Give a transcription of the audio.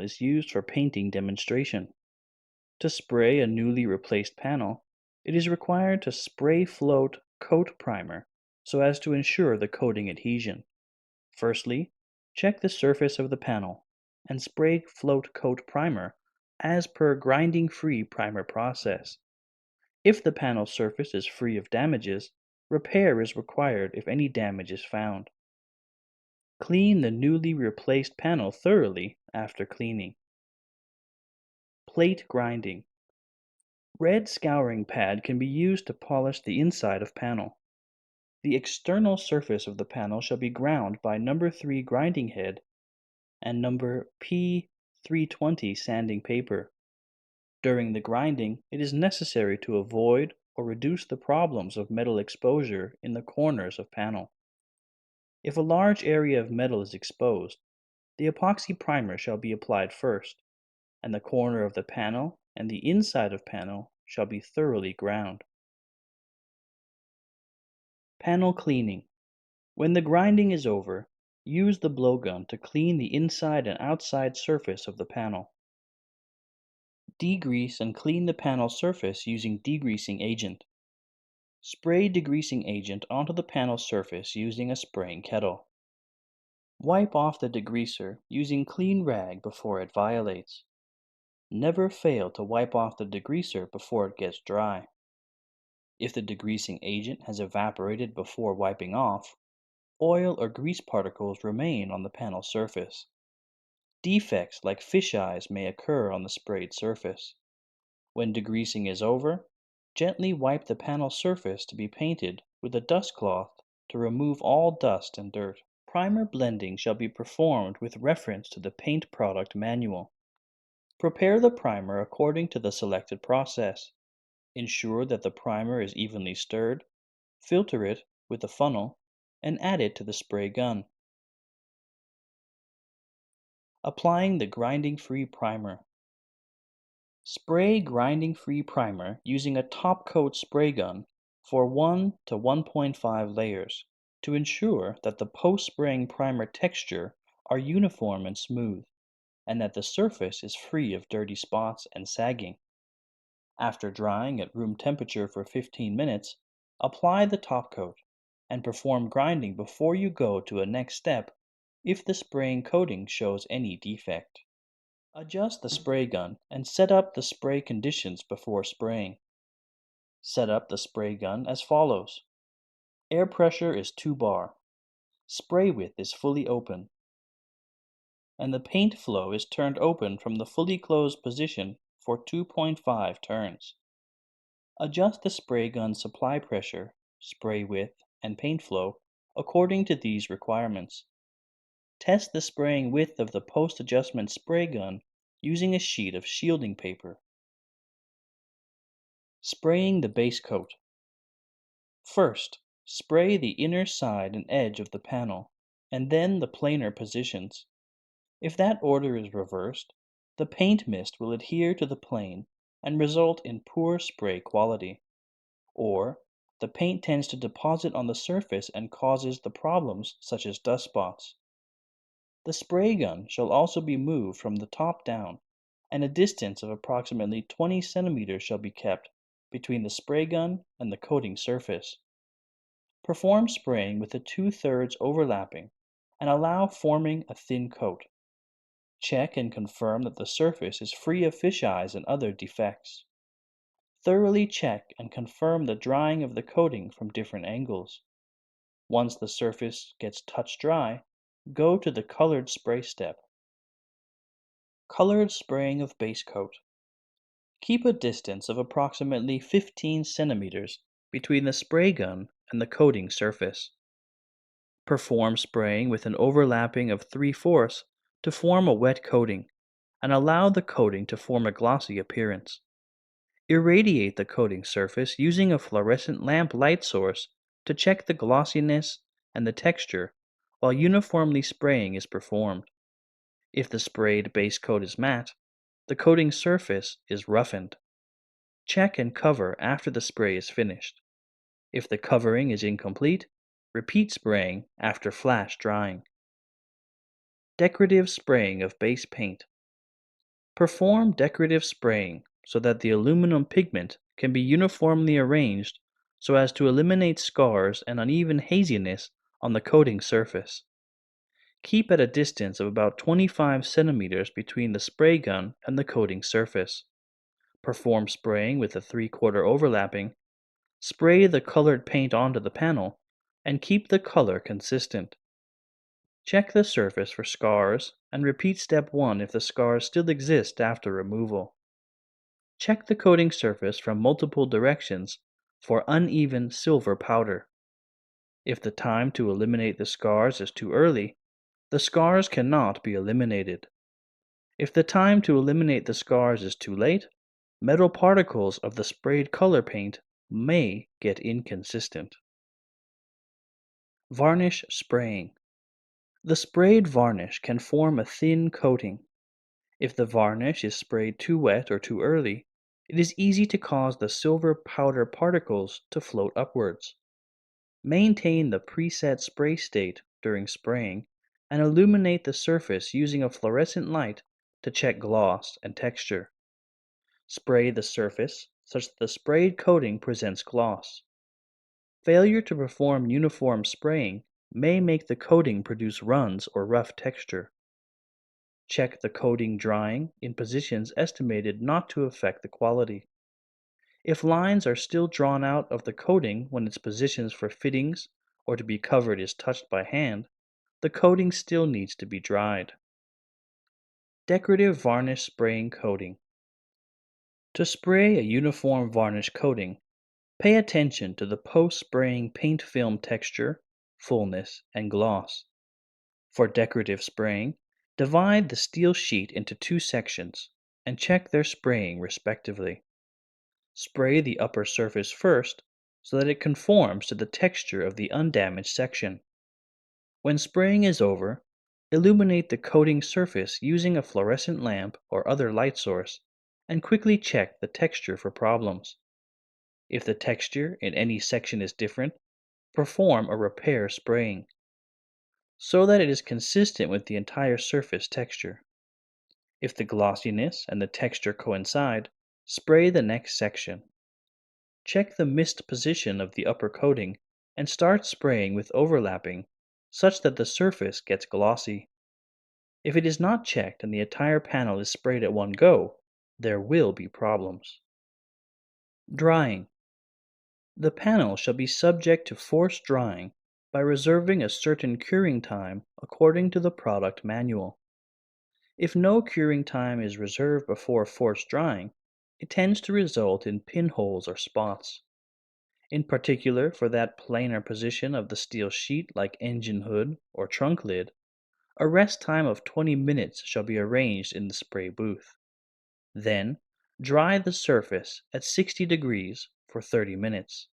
is used for painting demonstration. To spray a newly replaced panel, it is required to spray float coat primer so as to ensure the coating adhesion. Firstly, check the surface of the panel and spray float coat primer as per grinding-free primer process. If the panel surface is free of damages, repair is required if any damage is found. Clean the newly replaced panel thoroughly after cleaning. Plate grinding. Red scouring pad can be used to polish the inside of panel. The external surface of the panel shall be ground by number 3 grinding head and number P320 sanding paper. During the grinding, it is necessary to avoid or reduce the problems of metal exposure in the corners of panel. If a large area of metal is exposed, the epoxy primer shall be applied first, and the corner of the panel and the inside of panel shall be thoroughly ground. Panel cleaning. When the grinding is over, use the blowgun to clean the inside and outside surface of the panel. Degrease and clean the panel surface using degreasing agent. Spray degreasing agent onto the panel surface using a spraying kettle. Wipe off the degreaser using clean rag before it violates. Never fail to wipe off the degreaser before it gets dry. If the degreasing agent has evaporated before wiping off, oil or grease particles remain on the panel surface. Defects like fish eyes may occur on the sprayed surface. When degreasing is over, gently wipe the panel surface to be painted with a dust cloth to remove all dust and dirt. Primer blending shall be performed with reference to the paint product manual. Prepare the primer according to the selected process. Ensure that the primer is evenly stirred, filter it with a funnel, and add it to the spray gun. Applying the grinding-free primer. Spray grinding-free primer using a top coat spray gun for 1 to 1.5 layers to ensure that the post-spraying primer texture are uniform and smooth, and that the surface is free of dirty spots and sagging. After drying at room temperature for 15 minutes, apply the top coat and perform grinding before you go to a next step if the spraying coating shows any defect. Adjust the spray gun and set up the spray conditions before spraying. Set up the spray gun as follows. Air pressure is 2 bar. Spray width is fully open, and the paint flow is turned open from the fully closed position for 2.5 turns. Adjust the spray gun supply pressure, spray width, and paint flow according to these requirements. Test the spraying width of the post-adjustment spray gun using a sheet of shielding paper. Spraying the base coat. First, spray the inner side and edge of the panel, and then the planar positions. If that order is reversed, the paint mist will adhere to the plane and result in poor spray quality. Or, the paint tends to deposit on the surface and causes the problems such as dust spots. The spray gun shall also be moved from the top down, and a distance of approximately 20 centimeters shall be kept between the spray gun and the coating surface. Perform spraying with the 2/3 overlapping and allow forming a thin coat. Check and confirm that the surface is free of fish eyes and other defects. Thoroughly check and confirm the drying of the coating from different angles. Once the surface gets touch dry, go to the colored spray step. Colored spraying of base coat. Keep a distance of approximately 15 centimeters between the spray gun and the coating surface. Perform spraying with an overlapping of 3/4 to form a wet coating, and allow the coating to form a glossy appearance. Irradiate the coating surface using a fluorescent lamp light source to check the glossiness and the texture while uniformly spraying is performed. If the sprayed base coat is matte, the coating surface is roughened. Check and cover after the spray is finished. If the covering is incomplete, repeat spraying after flash drying. Decorative spraying of base paint. Perform decorative spraying so that the aluminum pigment can be uniformly arranged so as to eliminate scars and uneven haziness on the coating surface. Keep at a distance of about 25 centimeters between the spray gun and the coating surface. Perform spraying with a 3/4 overlapping. Spray the colored paint onto the panel and keep the color consistent. Check the surface for scars and repeat step 1 if the scars still exist after removal. Check the coating surface from multiple directions for uneven silver powder. If the time to eliminate the scars is too early, the scars cannot be eliminated. If the time to eliminate the scars is too late, metal particles of the sprayed color paint may get inconsistent. Varnish spraying. The sprayed varnish can form a thin coating. If the varnish is sprayed too wet or too early, it is easy to cause the silver powder particles to float upwards. Maintain the preset spray state during spraying and illuminate the surface using a fluorescent light to check gloss and texture. Spray the surface such that the sprayed coating presents gloss. Failure to perform uniform spraying may make the coating produce runs or rough texture. Check the coating drying in positions estimated not to affect the quality. If lines are still drawn out of the coating when its positions for fittings or to be covered is touched by hand, the coating still needs to be dried. Decorative varnish spraying coating. To spray a uniform varnish coating, pay attention to the post-spraying paint film texture, fullness, and gloss. For decorative spraying, divide the steel sheet into 2 sections and check their spraying respectively. Spray the upper surface first so that it conforms to the texture of the undamaged section. When spraying is over, illuminate the coating surface using a fluorescent lamp or other light source and quickly check the texture for problems. If the texture in any section is different, perform a repair spraying so that it is consistent with the entire surface texture. If the glossiness and the texture coincide, spray the next section. Check the mist position of the upper coating and start spraying with overlapping such that the surface gets glossy. If it is not checked and the entire panel is sprayed at one go, there will be problems. Drying. The panel shall be subject to forced drying by reserving a certain curing time according to the product manual. If no curing time is reserved before forced drying, it tends to result in pinholes or spots. In particular, for that planar position of the steel sheet like engine hood or trunk lid, a rest time of 20 minutes shall be arranged in the spray booth. Then, dry the surface at 60 degrees for 30 minutes.